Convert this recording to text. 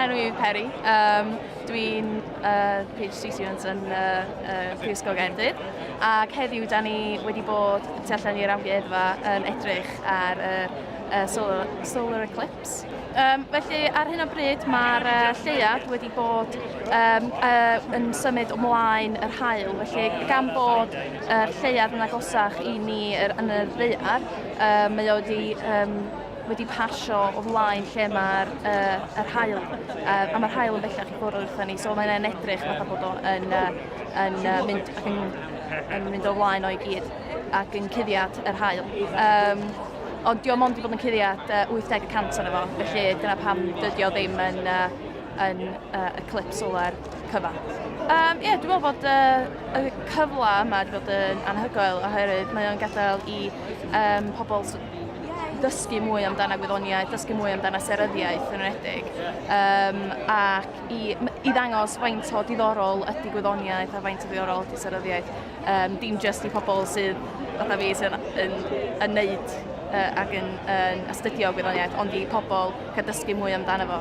enw i Peri. Dwi'n PhD student yn Prifysgol Nghaerdydd. Ac heddiw, da ni wedi bod tu allan i'r amgueddfa yn edrych ar solar Eclipse. Felly, ar hyn o bryd, mae'r lleuad wedi bod yn symud ymlaen yr haul. Felly, gan bod yr lleuad yn agosach i ni yn y ddaear, mae o wedi pasio o flaen lle mae'r haul. A mae'r haul yn bellach i ffwrdd wrthyn ni, so mae'n edrych fatha bod o'n mynd o flaen o'i gyd ac yn cuddiad yr haul. Ond diolch ond wedi bod yn cuddiad 80% o'n efo, felly dyna pam dydi o ddim yn Eclipse solar cyfan. Dwi'n meddwl bod y cyfle yma wedi bod yn anhygoel oherwydd mae o'n gadael i pobl dysgu mwy amdana gwyddoniaeth, dysgu mwy amdana seryddiaeth yn enwedig, ac i ddangos faint o diddorol ydy gwyddoniaeth a faint o diddorol ydy seryddiaeth, dim jyst i pobl sydd fatha fi sydd yn neud ac yn astudio gwyddoniaeth, ond i pobl cael dysgu mwy amdano fo.